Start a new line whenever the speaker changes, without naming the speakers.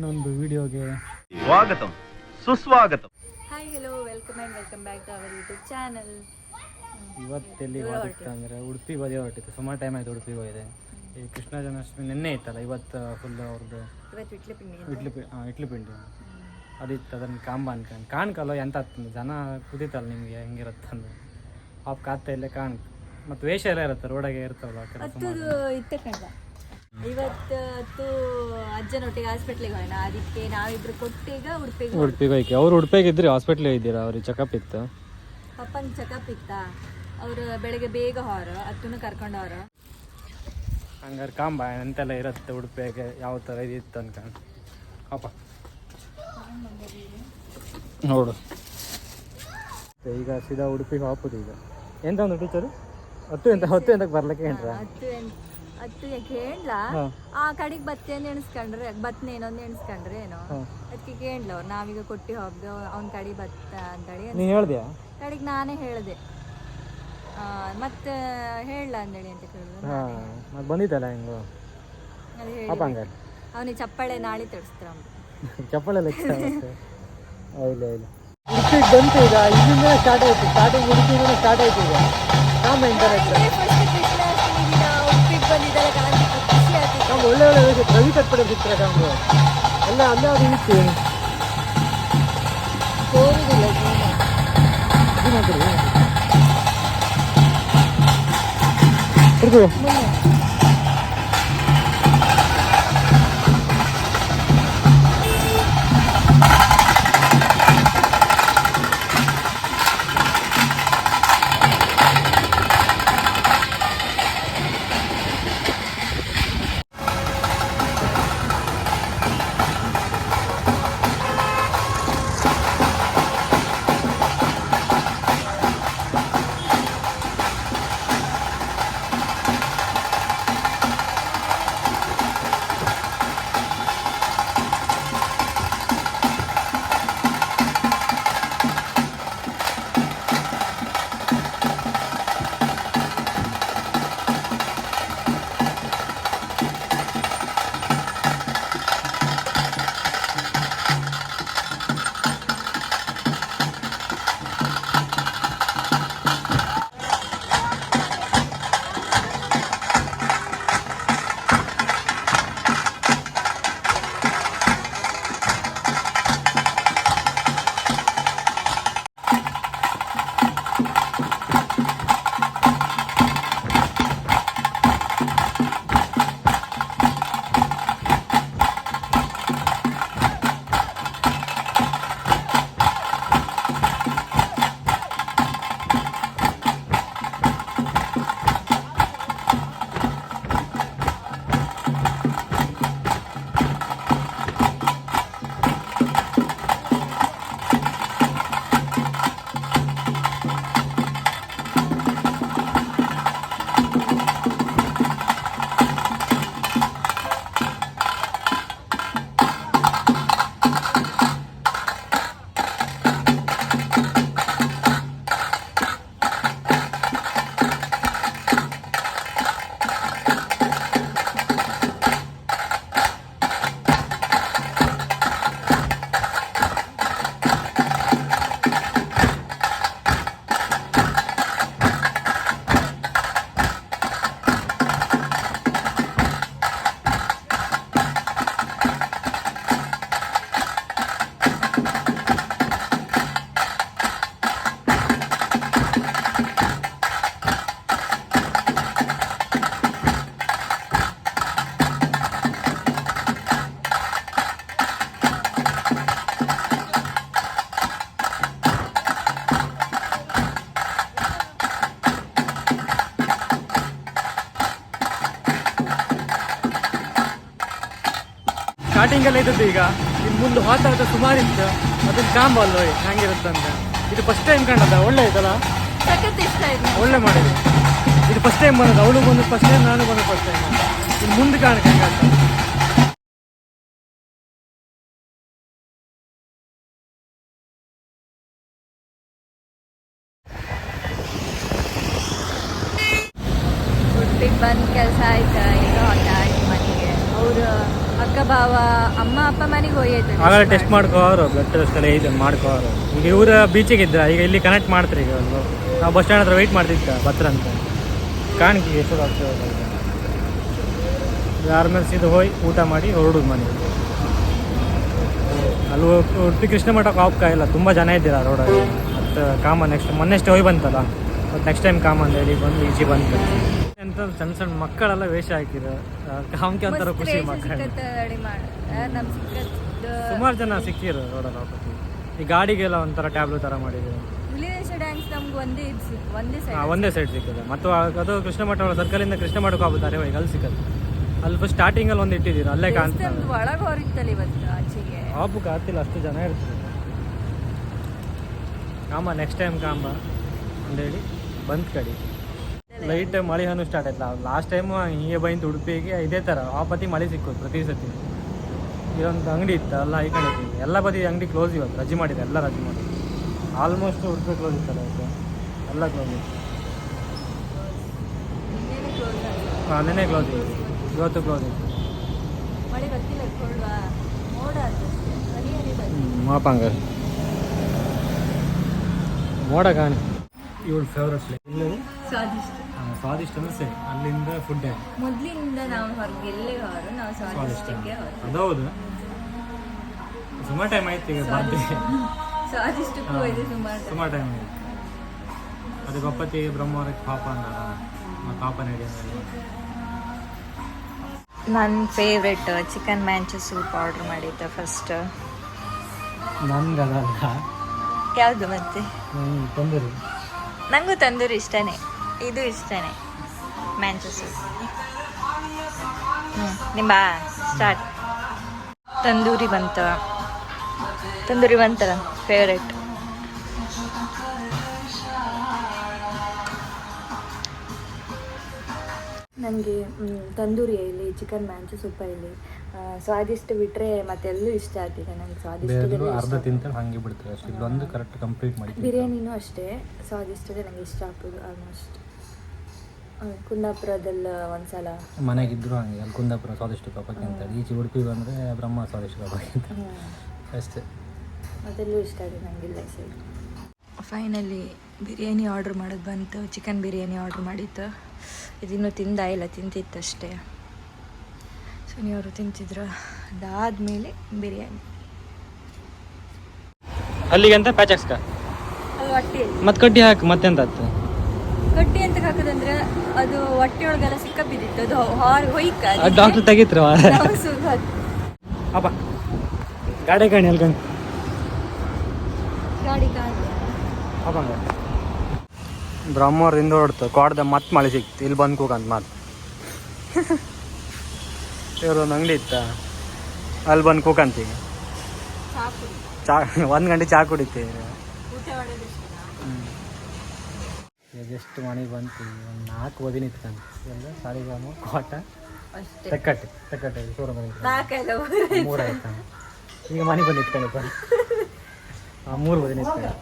ಇನ್ನೊಂದು ವಿಡಿಯೋಗೆ
ಸ್ವಾಗತಂ ಸುಸ್ವಾಗತಂ.
Hi hello welcome back to our YouTube channel.
ಇವತ್ತೆಲ್ಲಿ ಹೊರಟಿತ್ತು ಅಂದರೆ ಉಡುಪಿಗೆ ಹೋದೇ ಹೊರಟಿತ್ತು. ಸುಮಾರು ಟೈಮ್ ಆಯಿತು ಉಡುಪಿಗೆ ಹೋಗಿದೆ. ಈ ಕೃಷ್ಣ ಜನ್ಮಾಷ್ಟಮಿ ನಿನ್ನೆ ಇತ್ತಲ್ಲ, ಇವತ್ತು ಫುಲ್ ಅವ್ರದ್ದು ಇಡ್ಲಿ ಪಿಂಡಿ ಅದಿತ್ತು. ಅದನ್ನು ಕಾಂಬ ಅನ್ಕೊಂಡು ಕಾಣ್ಕಲ್ಲ ಎಂತ ಆಗ್ತದೆ ಜನ ಕುದೀತಲ್ಲ ನಿಮಗೆ ಹೆಂಗಿರುತ್ತಂದು ಪಾಪ್ ಕಾಗ್ತಾ ಇಲ್ಲೇ ಮತ್ತು ವೇಷ ಎಲ್ಲ ಇರುತ್ತೆ ರೋಡಾಗೆ ಇರ್ತವಲ್ಲ.
ಇವತ್ತು ಅಜ್ಜನೊಟ್ಟಿಗೆ ಹಾಸ್ಪಿಟ್ಲಿಗೆ ಹೋಗೋಣ, ಅದಕ್ಕೆ ನಾವಿಬ್ರು ಕೊಟ್ಟೀಗ ಉಡುಪಿಗೆ
ಹೋಗಿ ಅವ್ರು ಉಡುಪಿಗೆ ಇದ್ರಿ ಹಾಸ್ಪಿಟ್ಲಿಗೆ ಇದ್ದೀರಾ? ಅವ್ರಿಗೆ ಚೆಕಪ್ ಇತ್ತು,
ಪಪ್ಪನ ಚೆಕಪ್ ಇತ್ತ. ಅವರು ಬೆಳಗ್ಗೆ ಬೇಗ ಹೊರ ಹತ್ತೂ ಕರ್ಕೊಂಡವ್ರು.
ಹಂಗಾರೆ ಕಾಂಬ ಎಂತೆಲ್ಲ ಇರುತ್ತೆ ಉಡುಪಿಗೆ, ಯಾವ ಥರ ಇದಿತ್ತು ಅನ್ಕೊಂಡು ಪಾಪ ನೋಡು. ಈಗ ಸೀದಾ ಉಡುಪಿಗೆ ಹಾಕೋದು. ಈಗ ಎಂತ ಒಂದು ಟೀಚರು ಹೊತ್ತು ಎಂತಕ್ಕೆ ಬರ್ಲಿಕ್ಕೆ ಹೇಳ್ರ
ಹತ್ತು ಯಾಕೆ ಹೇಳ್ಲ ಆ ಕಡೆಗೆ ಬತ್ತೇನು ಎಣಿಸ್ಕೊಂಡ್ರೆ ಬತ್ನೇನೊಂದು ಎಣಿಸ್ಕೊಂಡ್ರೆ ಏನೋ ಅದಕ್ಕೆ ಕೇಳಲ್ಲ ಅವ್ರು. ನಾವೀಗ ಕೊಟ್ಟಿ ಹೋಗ್ದು ಅವ್ನ ಕಡೆ ಬತ್ತ ಅಂತೇಳಿ
ನೀನು ಹೇಳ್ದ್ಯಾ?
ಕಡೆಗೆ ನಾನೇ ಹೇಳಿದೆ, ಮತ್ತೆ ಹೇಳಲ್ಲ ಅಂದೇಳಿ ಅಂತ ಕೇಳಿದ್ರು.
ಮತ್ತೆ ಬಂದಿದ್ದಲ್ಲ ಹಿಂಗು
ಅದು ಹೇಳಿ
ಪಾಪ ಹಂಗಾರೆ
ಅವನಿಗೆ ಚಪ್ಪಾಳೆ ನಾಳೆ ತರಿಸ್ತಾರ.
ಚಪ್ಪಳೆಲ್ಲ ಇಲ್ಲ ಇಲ್ಲ ಉಡುಪಿಗೆ ಬಂತು. ಈಗ ಇಲ್ಲಿಂದ ಸ್ಟಾರ್ಟ್ ಆಯ್ತು, ಸ್ಟಾರ್ಟಿಂಗ್ ಉಡುಪಿಯಿಂದ ಸ್ಟಾರ್ಟ್ ಆಯ್ತು. ಈಗ ಕಾಮ ನಮ್ಮ ಒಳ್ಳೆ ಒಳ್ಳೆ ರವಿ ಕಟ್ಪಡೆ ಸಿಗ್ತಾರೆ ಕಾಂಬು ಎಲ್ಲ ಅಲ್ಲೇ ಅವ್ರು ಇತ್ತು ಸ್ಟಾರ್ಟಿಂಗ್ ಎಲ್ಲ ಇದ್ದದ್ದು. ಈಗ ಇನ್ನು ಮುಂದೆ ಹೋಗ್ತಾ ಸುಮಾರು ಇತ್ತು. ಅದನ್ನ ಕಾಂಬಲ್ಲ ಹೆಂಗಿರುತ್ತಂತ ಇದು ಫಸ್ಟ್ ಟೈಮ್ ಕಂಡದ. ಒಳ್ಳೆ ಆಯ್ತಲ್ಲ, ಒಳ್ಳೆ ಮಾಡಿದೆ. ಇದು ಫಸ್ಟ್ ಟೈಮ್ ಬಂದದ್ದು. ಅವಳು ಬಂದು ಫಸ್ಟ್ ಟೈಮ್, ನಾನು ಬಂದು ಫಸ್ಟ್ ಟೈಮ್. ಇನ್ನು ಮುಂದೆ ಕಾಣಕ್ಕೆ ಹೆಂಗಾಗ್ತದೆ.
ಬಂದು ಕೆಲಸ ಆಯ್ತಾ ಈಗ ಹೊಟ್ಟ ಮನೆಗೆ ಅವರು ಅಕ್ಕ ಬಾವ ಅಮ್ಮ ಅಪ್ಪ ಮನೆಗೆ ಹೋಯ್ತು
ಆಗ ಟೆಸ್ಟ್ ಮಾಡ್ಕೋರು ಬ್ಲಡ್ ಟೆಸ್ಟ್ ಎಲ್ಲ ಇದು ಮಾಡ್ಕೋರು. ಈಗ ಇವ್ರ ಬೀಚಿಗೆ ಇದ್ರ, ಈಗ ಇಲ್ಲಿ ಕನೆಕ್ಟ್ ಮಾಡ್ತಾರೆ. ಈಗ ನಾವು ಬಸ್ ಸ್ಟ್ಯಾಂಡ್ ಹತ್ರ ವೆಯ್ಟ್ ಮಾಡ್ತಿದ್ದ ಬತ್ರ ಅಂತ ಕಾಣಿಕೆ ಎಷ್ಟು ಆಗ್ತದೆ. ಆರ್ಮೇಲೆ ಸೀದಾ ಹೋಗಿ ಊಟ ಮಾಡಿ ಹೊರಡುದು ಮನೆಗೆ. ಅಲ್ಲಿ ಉಡುಪಿ ಕೃಷ್ಣ ಮಠಕ್ಕೆ ಹೋಗ್ತಾ ತುಂಬ ಜನ ಇದ್ದೀರ ರೋಡಲ್ಲಿ. ಮತ್ತು ಕಾಮ ಮೊನ್ನೆಷ್ಟೇ ಹೋಗಿ ಬಂತಲ್ಲ, ಮತ್ತು ನೆಕ್ಸ್ಟ್ ಟೈಮ್ ಕಾಮ ಅಂತ ಹೇಳಿ ಬಂದು ಈಚೆ ಬಂತು. ಎಂತ ಸಣ್ಣ ಸಣ್ಣ ಮಕ್ಕಳೆಲ್ಲ ವೇಷ ಹಾಕಿದ್ರು, ಕಾಮಕ್ಕೆ ಒಂಥರ ಖುಷಿ ಮಕ್ಕಳು. ಸುಮಾರು ಜನ ಸಿಕ್ಕಿರು ರೋಡಲ್ಲಿ ಹೋಗ್ತೀವಿ. ಈ ಗಾಡಿಗೆಲ್ಲ ಒಂಥರ ಟ್ಯಾಬ್ಲು ಥರ ಮಾಡಿದ್ರು. ಒಂದೇ ಸೈಡ್ ಸಿಕ್ಕಿದೆ. ಮತ್ತು ಅದು ಕೃಷ್ಣ ಮಠ ಸರ್ಕಲಿಂದ ಕೃಷ್ಣ ಮಠಕ್ಕೆ ಹೋಗ್ತಾರೆ, ಹೋಗಿ ಅಲ್ಲಿ ಸಿಕ್ಕದು. ಅಲ್ಲಿ ಫಸ್ಟ್ ಸ್ಟಾರ್ಟಿಂಗಲ್ಲಿ ಒಂದು ಇಟ್ಟಿದ್ದೀರ, ಅಲ್ಲೇ ಕಾಣ್ತಾರೆ. ಹಬ್ಬಕ್ಕೆ ಆಗ್ತಿಲ್ಲ, ಅಷ್ಟು ಜನ ಇರ್ತಾರೆ. ಕಾಮ ನೆಕ್ಸ್ಟ್ ಟೈಮ್ ಕಾಂಬ ಅಂದೇಳಿ ಬಂದ್ ಕಡೆ ಲೈಟ್ ಮಳೆ ಹಣ್ಣು ಸ್ಟಾರ್ಟ್ ಆಯ್ತಲ್ಲ. ಲಾಸ್ಟ್ ಟೈಮು ಹೀಗೆ ಬೈಂತು ಉಡುಪಿಗೆ ಇದೇ ಥರ ಆಪತ್ತಿ ಮಳೆ ಸಿಕ್ಕೋದು ಪ್ರತಿ ಸತಿ. ಇದೊಂದು ಅಂಗಡಿ ಇತ್ತು ಅಲ್ಲ ಈ ಕಡೆ ಎಲ್ಲ ಬದಿ ಅಂಗಡಿ ಕ್ಲೋಸ್. ಇವತ್ತು ರಜೆ ಮಾಡಿದೆ, ಎಲ್ಲ ರಜೆ ಮಾಡಿದೆ. ಆಲ್ಮೋಸ್ಟ್ ಉಡುಪಿ ಕ್ಲೋಸ್ ಇತ್ತಲ್ಲ ಇವತ್ತು, ಎಲ್ಲ ಕ್ಲೋಸ್ ಇತ್ತು. ನೆನ್ನೆ ಕ್ಲೋಸ್ ಇತ್ತು, ಇವತ್ತು ಕ್ಲೋಸ್ ಇತ್ತು. ಮಾಪಂಗ ಮೋಡ ಕಾಣಿ. ಇವಳು ಫೇವ್ರೆಟ್ ಎಲ್ಲದು ಸ್ವಾದಿಷ್ಟ ಅಂದ್ರೆ ಸರಿ. ಅಲ್ಲಿಂದ ಫುಡ್
ಮೊದಲಿಂದ ನಾವು ಹೊರಗೆಲ್ಲೇ ನಾವು ಸ್ವಾದಿಷ್ಟಕ್ಕೆ
ಅದೌದು. ಸುಮಾರು ಟೈಮ್ ಆಯ್ತು ಈಗ
ಸ್ವಾದಿಷ್ಟಕ್ಕೂ ಹೋಯ್ತು
ಸುಮಾರು ಟೈಮ್ ಆಯ್ತು. ಅದು ಗಪ್ಪತಿ ಬ್ರಹ್ಮವರಕ್ಕೆ ಪಾಪ ಅಂದಾರ, ಪಾಪ ನಡಿ
ನನ್ನ ಫೇವ್ರೆಟ್ ಚಿಕನ್ ಮ್ಯಾಂಚೋ ಸೂಪ್ ಆರ್ಡರ್ ಮಾಡಿದ್ದೆ ಫಸ್ಟ್.
ನನ್ಗಲ್ಲ,
ಯಾವುದು ಮತ್ತೆ
ತಂದೂರಿ.
ನನಗೂ ತಂದೂರಿ ಇಷ್ಟನೇ, ಇದು ಇಷ್ಟನೇ ಮ್ಯಾಂಚೋ ಸೂಪ್. ನಿಮ್ಮ ಸ್ಟಾರ್ಟ್. ತಂದೂರಿ ಬಂತಲ್ಲ ಫೇವ್ರೆಟ್. ನನಗೆ ತಂದೂರಿಯಲ್ಲಿ ಚಿಕನ್ ಮ್ಯಾಂಚೋ ಸೂಪಲ್ಲಿ ಸ್ವಾದಿಷ್ಟ ಬಿಟ್ಟರೆ ಮತ್ತೆಲ್ಲೂ ಇಷ್ಟ ಆಗ್ತಿದೆ ನನಗೆ. ಸ್ವಾದಿಷ್ಟದಲ್ಲಿ
ಅರ್ಧ ತಿಂತಾರೆ ಹಾಗೆ ಬಿಡ್ತಾರೆ ಅಷ್ಟೇ. ಇಲ್ಲೊಂದು ಕರೆಕ್ಟ್ ಕಂಪ್ಲೀಟ್ ಮಾಡಿ.
ಬಿರಿಯಾನಿನೂ ಅಷ್ಟೇ ಸ್ವಾದಿಷ್ಟದೇ ನನಗೆ ಇಷ್ಟ ಆಗ್ಬೋದು ಆಲ್ಮೋಸ್ಟ್. ಕುಂದಾಪುರದಲ್ಲ ಒಂದ್ಸಲ
ಮನೆಗಿದ್ರು ಹಂಗೆ ಅಲ್ಲಿ ಕುಂದಾಪುರ ಸ್ವಾದಿಷ್ಟ ಕಬಾಬಿ ಅಂತ ಹೇಳಿ, ಈಚೆ ಉಡುಪಿ ಬಂದರೆ ಬ್ರಹ್ಮ ಸ್ವಾದಿಷ್ಟ ಕಬಾಬಿ ಅಂತ ಅಷ್ಟೇ.
ಅದೆಲ್ಲೂ ಇಷ್ಟ ಆಗಿದೆ ನನಗಿಲ್ಲ ಸೈಡ್. ಫೈನಲಿ ಬಿರಿಯಾನಿ ಆರ್ಡ್ರ್ ಮಾಡೋದು ಬಂತು. ಚಿಕನ್ ಬಿರಿಯಾನಿ ಆರ್ಡ್ರ್ ಮಾಡಿತ್ತು. ಇದಿನ್ನೂ ತಿಂದಾಯಿಲ್ಲ, ತಿಂತಿತ್ತಷ್ಟೇ. ಸುನಿಯವರು ತಿಂತಿದ್ರು. ಅದಾದಮೇಲೆ ಬಿರಿಯಾನಿ.
ಅಲ್ಲಿಗೆ ಅಂತ ಪ್ಯಾಚ್ ಹಾಕ್ಸ್ಕ
ಅದು ಹೊಟ್ಟೆ
ಮತ್ತೆ ಕಡ್ಡಿ ಹಾಕಿ ಮತ್ತೆಂತ ಆಯ್ತು.
ಕಡ್ಡಿ ಅಂತ ಹಾಕೋದಂದ್ರೆ ಅದು ಹೊಟ್ಟೆ ಒಳಗೆಲ್ಲ ಸಿಕ್ಕ ಬಿದ್ದಿತ್ತು. ಅದು ಹೊಯ್ಕ
ಡಾಕ್ಟರ್ ತೆಗಿತ್ರ ಅಪ್ಪ ಗಾಡಿ ಕಾಣಿ ಅಲ್ಕಂಡು
ಗಾಡಿ ಕಾಣಿ
ಅಪ್ಪಂಗ ಬ್ರಹ್ಮವ್ರಿಂದ ಹೊಡ್ತು ಕಾಡ್ದ ಮತ್ತೆ ಮಳೆ ಸಿಕ್ತು. ಇಲ್ಲಿ ಬಂದು ಕೂಕಂತ ಮಾತು ಇವರು ಒಂದು ಅಂಗಡಿ ಇತ್ತ, ಅಲ್ಲಿ ಬಂದು ಕೂಕಂತೀವಿ. ಚಾ 1 ಗಂಟೆ ಚಾ ಕುಡಿತೀವಿ. ಜಸ್ಟ್ ಮನೆಗೆ ಬಂತು. ಒಂದು 4 ಬದಿ ನಿಂತ್ಕೊಂಡು ಎಲ್ಲ ಸಾರಿಗಾಮ ಕೋಟ ತೆಕ್ಕಟ್ಟೆ ಸೂರ ಮನೆ 3 ಆಯ್ತು. ಈಗ ಮನೆ ಬಂದು ನಿಂತ್ಕೊಂಡಿಪ್ಪ 3 ಬದಿ ನಿಂತ್ಕೊಂಡು